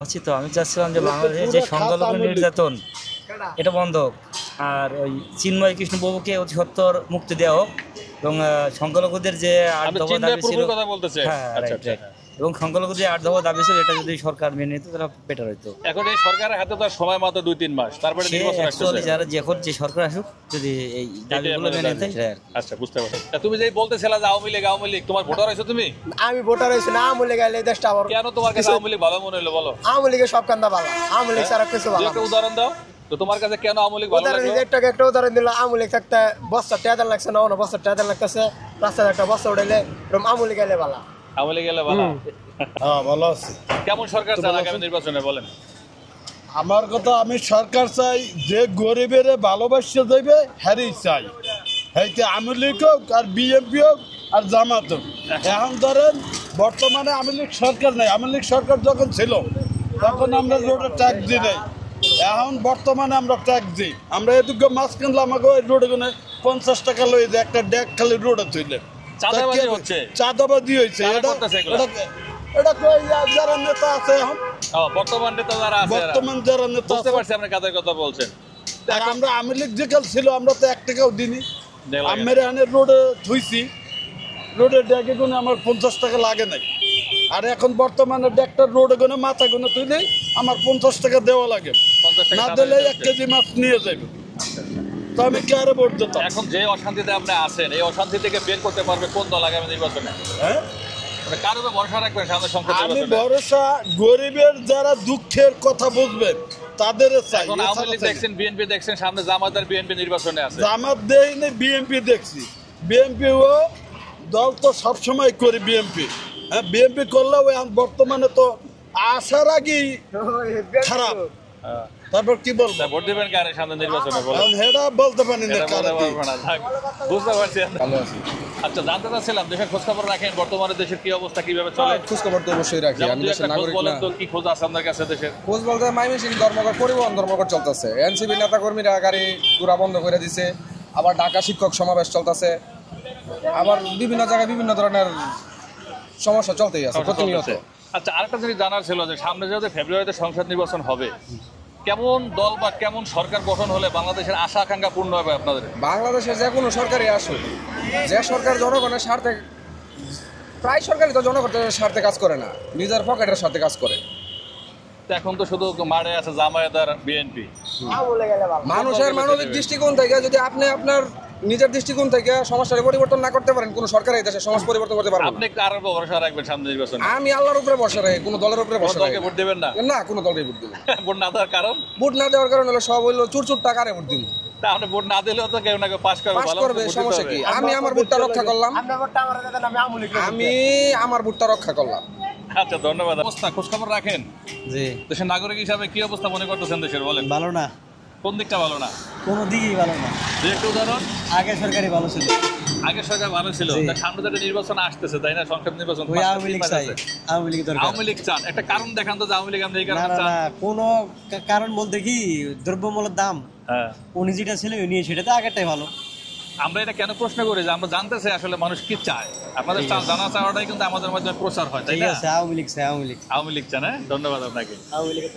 আছি তো আমি চাচ্ছিলাম যে বাংলাদেশে যে সংখ্যালঘু নির্যাতন এটা বন্ধ হোক, আর ওই চিন্ময় কৃষ্ণবাবুকে অতি সত্বর মুক্তি দেওয়া হোক এবং সংখ্যালঘুদের যে ৮ দফা দাবি ছিল, হ্যাঁ রাইট রাইট, এবং সংখ্যালঘু যে ৮ দফা দাবি ছিল এটা যদি সরকার মেনে নিত তাহলে বেটার হইতো। এখন এই সরকারের হাতে তো সময় মাত্র ২-৩ মাস, তারপরে নির্বাচন আসছে। যারা যখন যে সরকার আসুক যদি এই দাবিগুলো মেনে নিতে। আচ্ছা, বুঝতে পারছি। তুমি যেই বলতেছিলা যে আওয়ামী লীগ তোমার ভোটার হইছো তুমি? আমি ভোটার হইছি না, আওয়ামী লীগ আইলে দেশটা আবার কেন তোমার কাছে আওয়ামী লীগ ভালো মনে হলো বলো? আওয়ামী লীগের সব কান্দা ভালো, আওয়ামী লীগ ছাড়া কিছু ভালো। একটা উদাহরণ দাও তো, তোমার কাছে কেন আওয়ামী লীগ ভালো লাগলো? একটা উদাহরণ দিল, আওয়ামী লীগ থাকতে বস্তা টাকা লাগছে না, বস্তা টাকা লাগতেছে, রাস্তায় একটা বস্তা উঠাইলে আওয়ামী লীগ আইলে ভালো। আওয়ামী লীগ এলে ভালো? হ্যাঁ, ভালো আছে। কেমন সরকার চান আগামী নির্বাচনে বলেন? আমার কথা, আমি সরকার চাই যে গরিবের ভালোবাসা দেবে হ্যারি চাই, হয়তো আওয়ামী লীগ হোক আর বিএনপি হোক আর জামাত হোক। এখন ধরেন বর্তমানে আওয়ামী লীগ সরকার নেই, আওয়ামী লীগ সরকার যখন ছিল তখন আমরা রোডে ট্যাক্স দিই নাই, এখন বর্তমানে আমরা ট্যাক্স দিই। আমরা এদিকে মাছ কিনলে আমাকে ওই রোডে কোনে ৫০ টাকা লই যে একটা ড্যাক খালি রোডে তুইলে চাঁদাবাদি হয়েছে। এটা কই যারা নেতা আছে এখন, বর্তমান নেতা যারা আছে, বর্তমান যারা নেতা বুঝতে পারছি আপনি কাদের কথা বলছেন। আর আমরা আওয়ামী লীগ যেকাল ছিল আমরা তো ১ টাকাও দিইনি, আমের এখানে রোডে থুইছি, রোডে ডেকে গুনে আমার ৫০ টাকা লাগে নাই। আর এখন বর্তমানে ডেকটার রোডে গুনে মাথা গুনে তুইলেই আমার ৫০ টাকা দেওয়া লাগে, না দিলে ১ কেজি মাছ নিয়ে যাবে। তো আমি কে আরে ভোট দিতাম? এখন যে অশান্তিতে আপনি আছেন, এই অশান্তি থেকে বের করতে পারবে কোন দল আগামী নির্বাচনে? হ্যাঁ, কার উপর ভরসা রাখবেন সামনে সংসদ আমি নির্বাচনে? ভরসা গরিবের যারা দুঃখের কথা বুঝবেন তাদের চাই। এখন আওয়ামী লীগ দেখছেন, বিএনপি দেখছেন, সামনে জামাত আর বিএনপি নির্বাচনে আছে। জামাত দেয়নি, বিএনপি দেখছি। বিএনপি ও দল তো সবসময় করি বিএনপি, হ্যাঁ বিএনপি করলেও এখন বর্তমানে তো আসার আগেই খারাপ। তারপর কি বলবো, ভোট দিবেন কারে সামনে নির্বাচনে বলেন? এখন হেডা বলতে পারি না কারে কি। বুঝতে পারছি। আচ্ছা, জানতে চাচ্ছিলাম দেশের খোঁজ খবর রাখেন, বর্তমানে দেশের কি অবস্থা, কিভাবে চলে? খোঁজ খবর তো অবশ্যই রাখি, আমি দেশের নাগরিক না। তো কি খোঁজ আছে আপনার কাছে দেশের? খোঁজ বলতে মাইমিসিং ধর্মঘট, পরিবহন ধর্মঘট চলতেছে, এনসিপি নেতা কর্মীরা গাড়ি ঘোরা বন্ধ করে দিছে, আবার ঢাকা শিক্ষক সমাবেশ চলতেছে, আবার বিভিন্ন জায়গায় বিভিন্ন ধরনের সমস্যা চলতেই আছে প্রতিনিয়ত। আচ্ছা, আরেকটা জিনিস জানার ছিল যে সামনে যেহেতু ফেব্রুয়ারিতে সংসদ নির্বাচন হবে, কেমন দল বা কেমন সরকার গঠন হলে বাংলাদেশের আশা আকাঙ্ক্ষা পূর্ণ হবে আপনাদের? বাংলাদেশের যে কোনো সরকারই আসুক, যে সরকার জনগণের স্বার্থে, প্রায় সরকারই তো জনগণের স্বার্থে কাজ করে না, নিজের পকেটের সাথে কাজ করে। এখন তো শুধু মারে আছে জামায়াত আর বিএনপি। মানুষের মানবিক দৃষ্টিকোণ থেকে যদি আপনি আপনার নিজের দৃষ্টিকোণ থেকে সমাজের পরিবর্তন না করতে পারেন, কোন সরকার এই দেশে সমাজ পরিবর্তন করতে পারবে না। আপনি কার উপর ভরসা রাখবেন সামনে নির্বাচনে? আমি আল্লাহর উপরে ভরসা রাখি, কোনো দলের উপরে ভরসা রাখি। ভোট দেবেন না? না, কোনো দলকে ভোট দেব না। ভোট না দেওয়ার কারণ? ভোট না দেওয়ার কারণ হলো সব হইলো চুরচুর টাকারে ভোট দিব। তাহলে ভোট না দিলেও তো কেউ না কেউ পাস করবে, সমস্যা কি? আমি আমার ভোটটা রক্ষা করলাম, আমি আমার ভোটটা রক্ষা করলাম। আচ্ছা, ধন্যবাদ। অবস্থা খোঁজ খবর রাখেন? জি। দেশের নাগরিক হিসাবে কি অবস্থা মনে করতেছেন দেশের, বলেন? ভালো না, কোন দিকটা ভালো না? কোনো দিকই ভালো না। দুই একটা উদাহরণ। আগে সরকারই ভালো ছিল, আগে সরকার ভালো ছিল, সামনে তো নির্বাচন আসতেছে তাই না, সংসদ নির্বাচন। আওয়ামী লীগ চাই, আওয়ামী লীগ দরকার। আওয়ামী লীগ চান, একটা কারণ দেখান তো যে আওয়ামী লীগ আপনি এই কারণে চান। না, কোনো কারণ বলতে কি, দ্রব্যমূল্যের দাম, হ্যাঁ, উনি যেটা ছিল নিয়ে সেটা তো আগেরটাই ভালো। আমরা এটা কেন প্রশ্ন করি যে আমরা জানতে চাই আসলে মানুষ কি চায়। আপনাদের জানা চাওয়াটাই কিন্তু আমাদের মাধ্যমে প্রচার হয়, তাই না? আওয়ামী লীগ চাই, আওয়ামী লীগ, আওয়ামী লীগ চান। ধন্যবাদ আপনাকে। আওয়ামী লীগের